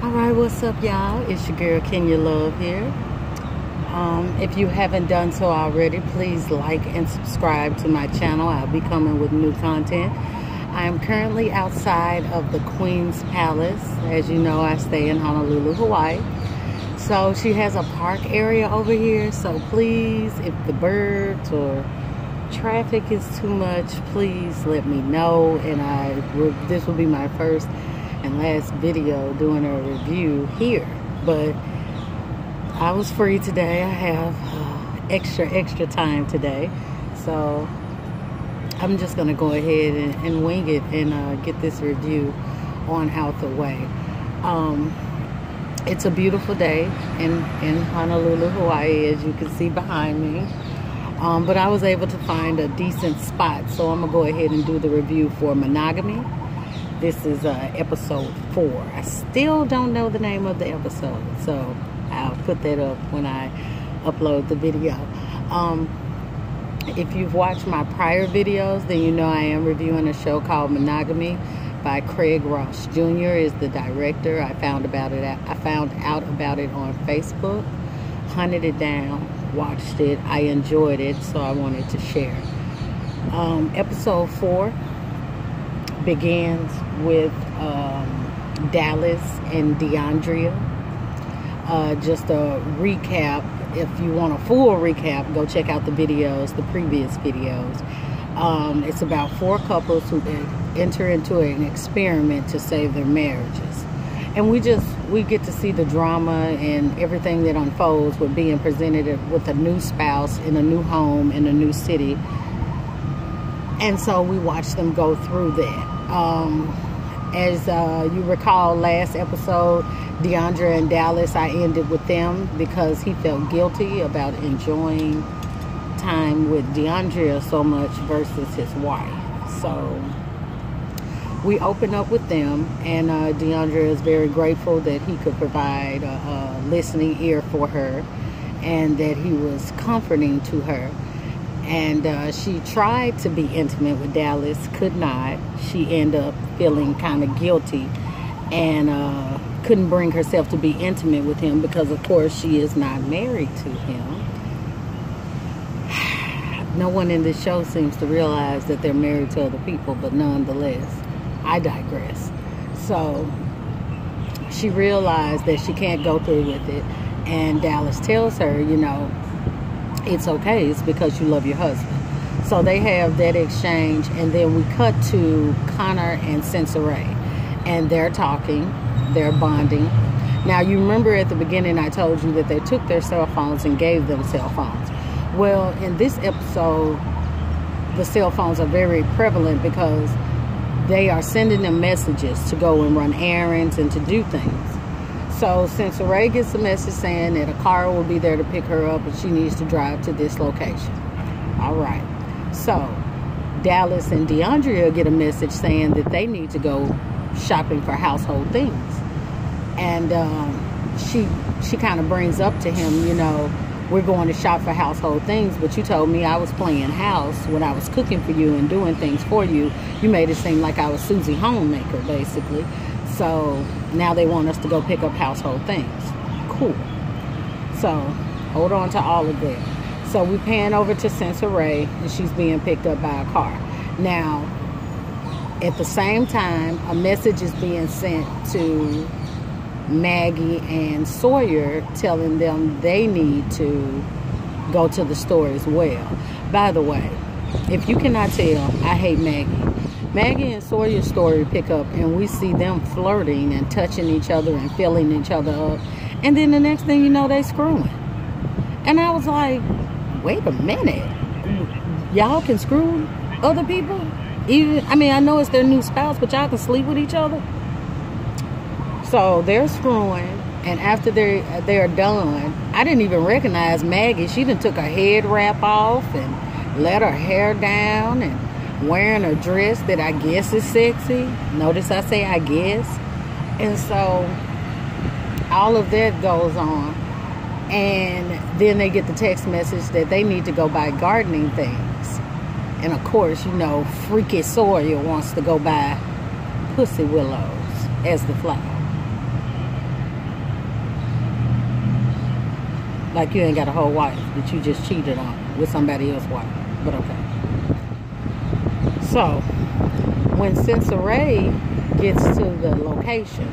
Alright, what's up, y'all? It's your girl Kenya Love here. If you haven't done so already, please like and subscribe to my channel. I'll be coming with new content. I am currently outside of the Queen's Palace. As you know, I stay in Honolulu, Hawaii. So she has a park area over here. So please, if the birds or traffic is too much, please let me know. And this will be my first and last video doing a review here. But I was free today. I have extra time today. So I'm just gonna go ahead and wing it and get this review on out the way. It's a beautiful day in Honolulu, Hawaii, as you can see behind me. But I was able to find a decent spot, so I'm gonna go ahead and do the review for Monogamy. This is episode 4. I still don't know the name of the episode, so I'll put that up when I upload the video. If you've watched my prior videos, then you know I am reviewing a show called Monogamy by Craig Ross Jr. is the director. I found out about it on Facebook, hunted it down, watched it. I enjoyed it, so I wanted to share. Episode 4 begins with Dallas and DeAndrea. Just a recap. If you want a full recap, go check out the previous videos. It's about 4 couples who enter into an experiment to save their marriages. And we get to see the drama and everything that unfolds with being presented with a new spouse in a new home in a new city. And so we watch them go through that. As you recall, last episode, DeAndrea and Dallas, I ended with them because he felt guilty about enjoying time with DeAndrea so much versus his wife. So we open up with them, and DeAndrea is very grateful that he could provide a listening ear for her and that he was comforting to her. And she tried to be intimate with Dallas, could not. She ended up feeling kind of guilty and couldn't bring herself to be intimate with him because, of course, she is not married to him. No one in this show seems to realize that they're married to other people, but nonetheless, I digress. So she realized that she can't go through with it, and Dallas tells her, you know, it's okay, it's because you love your husband. So they have that exchange, and then we cut to Connor and Sensoray, and they're talking, they're bonding. Now, you remember at the beginning I told you that they took their cell phones and gave them cell phones. Well, in this episode, the cell phones are very prevalent because they are sending them messages to go and run errands and to do things. So Sensoray gets a message saying that a car will be there to pick her up and she needs to drive to this location. All right. So Dallas and DeAndrea get a message saying that they need to go shopping for household things. And she kind of brings up to him, you know, we're going to shop for household things, but you told me I was playing house when I was cooking for you and doing things for you. You made it seem like I was Susie Homemaker, basically. So now they want us to go pick up household things. Cool. So hold on to all of that. So we pan over to Sensoray, and she's being picked up by a car. Now, at the same time, a message is being sent to Maggie and Sawyer telling them they need to go to the store as well. By the way, if you cannot tell, I hate Maggie. Maggie and Sawyer's story pick up, and we see them flirting and touching each other and filling each other up. And then the next thing you know, they screwing. And I was like, wait a minute. Y'all can screw other people? Even, I mean, I know it's their new spouse, but y'all can sleep with each other? So they're screwing, and after they're done, I didn't even recognize Maggie. She done took her head wrap off and let her hair down and wearing a dress that I guess is sexy. Notice I say I guess. And so all of that goes on. And then they get the text message that they need to go buy gardening things. And of course, you know, freaky Sawyer wants to go buy pussy willows as the flower. Like you ain't got a whole wife that you just cheated on with somebody else's wife. But okay. So, when Sensoray gets to the location,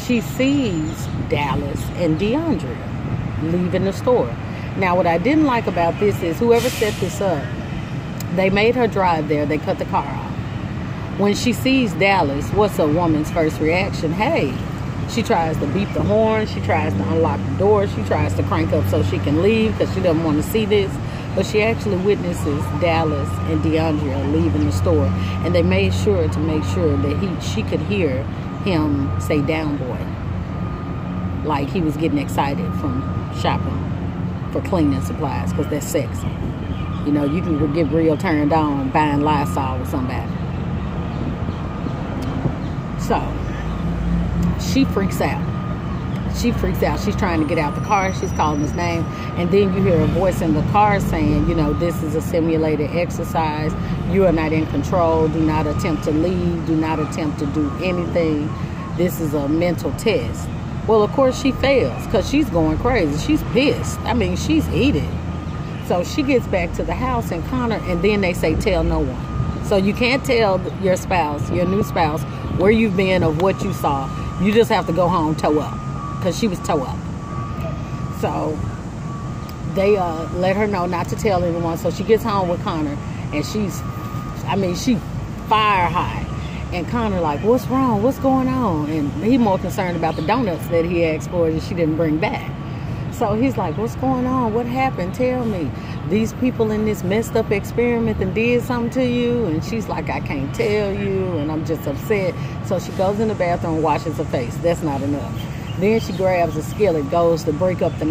she sees Dallas and DeAndrea leaving the store. Now, what I didn't like about this is whoever set this up, they made her drive there. They cut the car off. When she sees Dallas, what's a woman's first reaction? Hey, she tries to beep the horn. She tries to unlock the door. She tries to crank up so she can leave because she doesn't want to see this. But she actually witnesses Dallas and DeAndrea leaving the store. And they made sure that she could hear him say down boy. Like he was getting excited from shopping for cleaning supplies because that's sexy. You know, you can get real turned on buying Lysol with somebody. So, she freaks out. She's trying to get out the car. She's calling his name. And then you hear a voice in the car saying, you know, this is a simulated exercise. You are not in control. Do not attempt to leave. Do not attempt to do anything. This is a mental test. Well, of course, she fails because she's going crazy. She's pissed. I mean, she's heated. So she gets back to the house and Connor, and then they say, tell no one. So you can't tell your spouse, your new spouse, where you've been or what you saw. You just have to go home toe up because she was toe up. So they let her know not to tell anyone. So she gets home with Connor, and she fire high. And Connor like, what's wrong? What's going on? And he more concerned about the donuts that he asked for that she didn't bring back. So he's like, what's going on? What happened? Tell me. These people in this messed up experiment and did something to you? And she's like, I can't tell you, and I'm just upset. So she goes in the bathroom and washes her face. That's not enough. Then she grabs a skillet, goes to break up the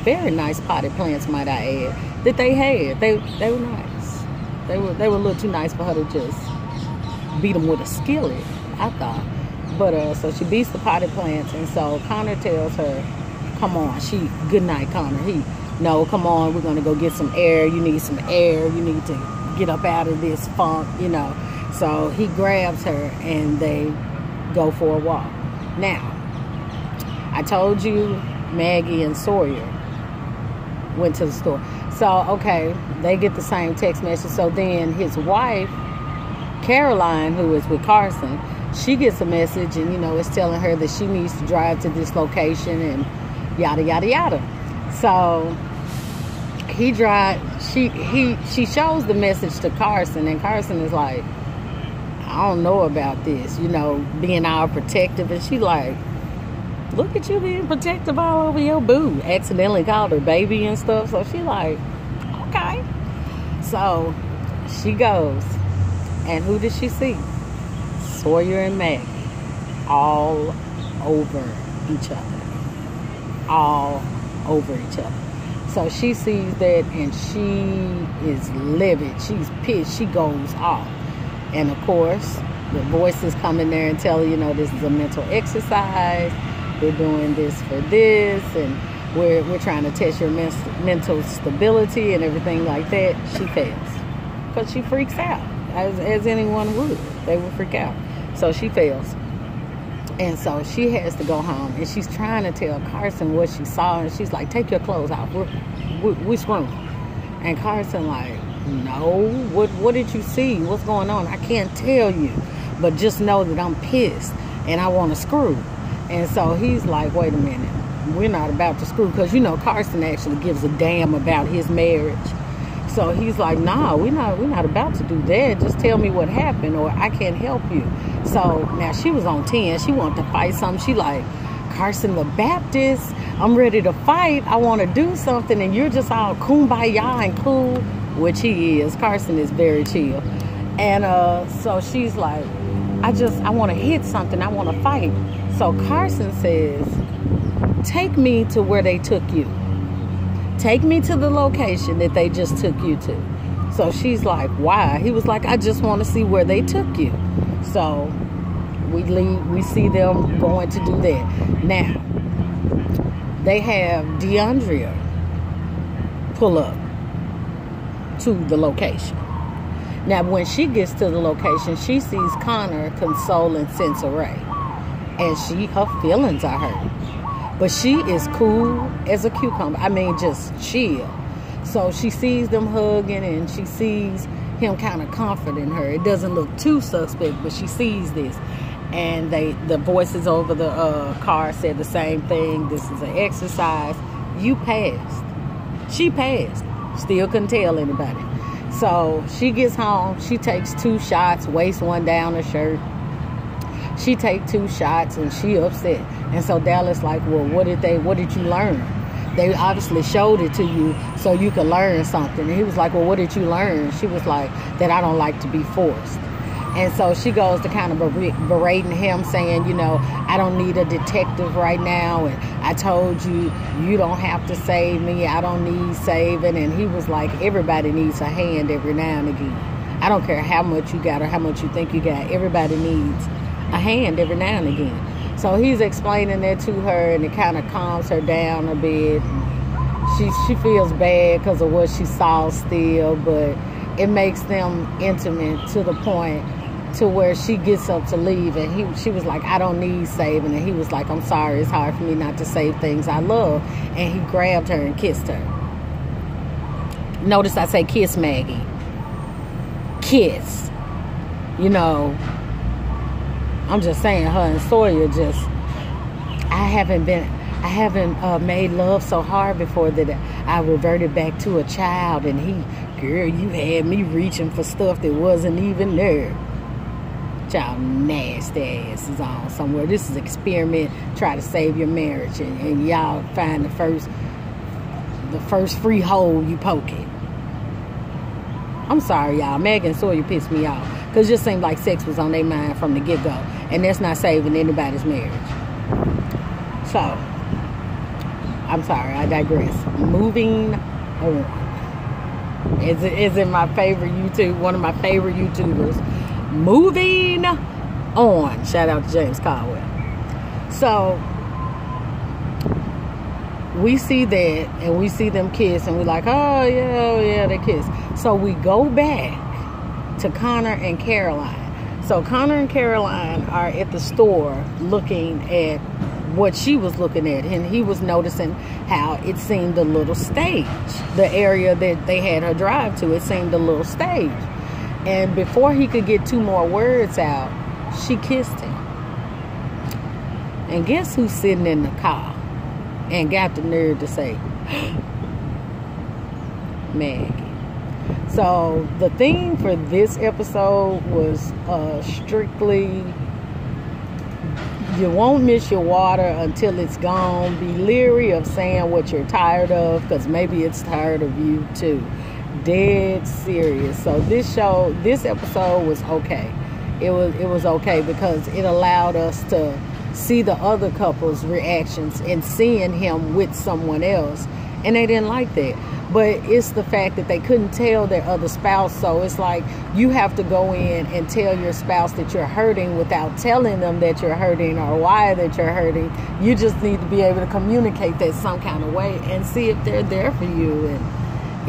very nice potted plants, might I add, that they had. They were nice. They were a little too nice for her to just beat them with a skillet, I thought. But so she beats the potted plants, and so Connor tells her, come on. Good night, Connor. No, come on, we're gonna go get some air. You need some air. You need to get up out of this funk, you know. So he grabs her and they go for a walk. Now, I told you Maggie and Sawyer went to the store. So, okay, they get the same text message. So then his wife, Caroline, who is with Carson, she gets a message and, you know, it's telling her that she needs to drive to this location and yada, yada, yada. So he she shows the message to Carson, and Carson is like, I don't know about this, you know, being all protective. And she like, look at you being protective all over your boo. Accidentally called her baby and stuff. So she like, okay. So she goes, and who does she see? Sawyer and Maggie all over each other. All over each other. So she sees that and she is livid. She's pissed. She goes off. And of course, the voices come in there and tell her, you know, this is a mental exercise. We're doing this for this, and we're trying to test your mental stability and everything like that. She fails because she freaks out, as anyone would. They would freak out. So she fails. And so she has to go home, and she's trying to tell Carson what she saw, and she's like, take your clothes off. We're screwed. And Carson like, no, what did you see? What's going on? I can't tell you, but just know that I'm pissed and I want to screw. And so he's like, wait a minute, we're not about to screw, because you know Carson actually gives a damn about his marriage. So he's like, nah, we're not about to do that. Just tell me what happened, or I can't help you. So now she was on 10. She wanted to fight something. She like, Carson the Baptist, I'm ready to fight. I want to do something, and you're just all kumbaya and cool, which he is. Carson is very chill. And so she's like, I want to hit something. I want to fight. So Carson says, take me to where they took you. Take me to the location that they just took you to. So she's like, why? He was like, I just want to see where they took you. So we leave. We see them going to do that. Now, they have DeAndrea pull up to the location. Now, when she gets to the location, she sees Connor consoling Sensoray, and her feelings are hurt. But she is cool as a cucumber. I mean, just chill. So she sees them hugging, and she sees him kind of comforting her. It doesn't look too suspect, but she sees this. And the voices over the car said the same thing. This is an exercise. You passed. She passed. Still couldn't tell anybody. So she gets home. She takes 2 shots, wastes one down her shirt. She takes 2 shots, and she upset. And so Dallas like, well, what did you learn? They obviously showed it to you so you could learn something. And he was like, well, what did you learn? She was like, that I don't like to be forced. And so she goes to kind of berating him, saying, you know, I don't need a detective right now. And I told you, you don't have to save me. I don't need saving. And he was like, everybody needs a hand every now and again. I don't care how much you got or how much you think you got. Everybody needs a hand every now and again. So he's explaining that to her, and it kind of calms her down a bit. She feels bad because of what she saw still, but it makes them intimate to the point to where she gets up to leave, and she was like, I don't need saving. And he was like, I'm sorry, it's hard for me not to save things I love. And he grabbed her and kissed her. Notice I say kiss, Maggie. Kiss. You know, I'm just saying, her and Sawyer just, I haven't made love so hard before that I reverted back to a child. And girl, you had me reaching for stuff that wasn't even there. Y'all nasty ass is on somewhere. This is experiment, try to save your marriage, and y'all find the first free hole you poke it. I'm sorry, y'all. Megan and Sawyer pissed me off, because it just seemed like sex was on their mind from the get-go, and that's not saving anybody's marriage. So, I'm sorry, I digress. Moving on. Is it my favorite YouTube, one of my favorite YouTubers. Moving on. Shout out to James Caldwell. So, we see that, and we see them kiss, and we're like, oh, yeah, they kiss. So, we go back to Connor and Caroline. So, Connor and Caroline are at the store looking at what she was looking at, and he was noticing how it seemed a little staged. The area that they had her drive to, it seemed a little staged. And before he could get 2 more words out, she kissed him. And guess who's sitting in the car and got the nerve to say, Maggie. So the theme for this episode was strictly, you won't miss your water until it's gone. Be leery of saying what you're tired of, because maybe it's tired of you too. Dead serious. So this episode was okay. It was okay because it allowed us to see the other couple's reactions and seeing him with someone else, and they didn't like that. But it's the fact that they couldn't tell their other spouse. So it's like you have to go in and tell your spouse that you're hurting without telling them that you're hurting or why that you're hurting. You just need to be able to communicate that some kind of way and see if they're there for you, and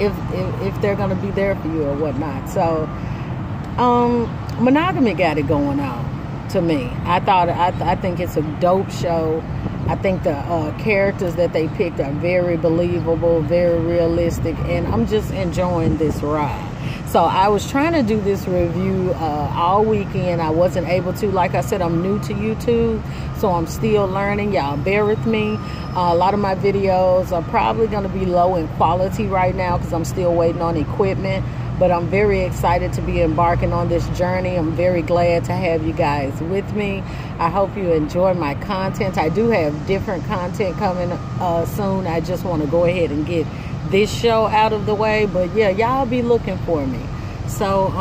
if they're going to be there for you or whatnot. So Monogamy got it going on to me. I think it's a dope show. I think the characters that they picked are very believable, very realistic, and I'm just enjoying this ride. So I was trying to do this review all weekend. I wasn't able to. Like I said, I'm new to YouTube, so I'm still learning. Y'all bear with me. A lot of my videos are probably going to be low in quality right now because I'm still waiting on equipment. But I'm very excited to be embarking on this journey. I'm very glad to have you guys with me. I hope you enjoy my content. I do have different content coming soon. I just want to go ahead and get this show out of the way. But yeah, y'all be looking for me. So,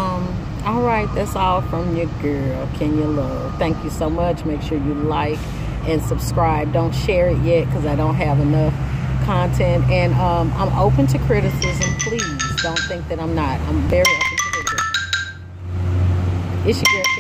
all right, that's all from your girl, Kenya Love. Thank you so much. Make sure you like and subscribe. Don't share it yet because I don't have enough content. And I'm open to criticism. Please don't think that I'm not. I'm very open to criticism. It's your girl.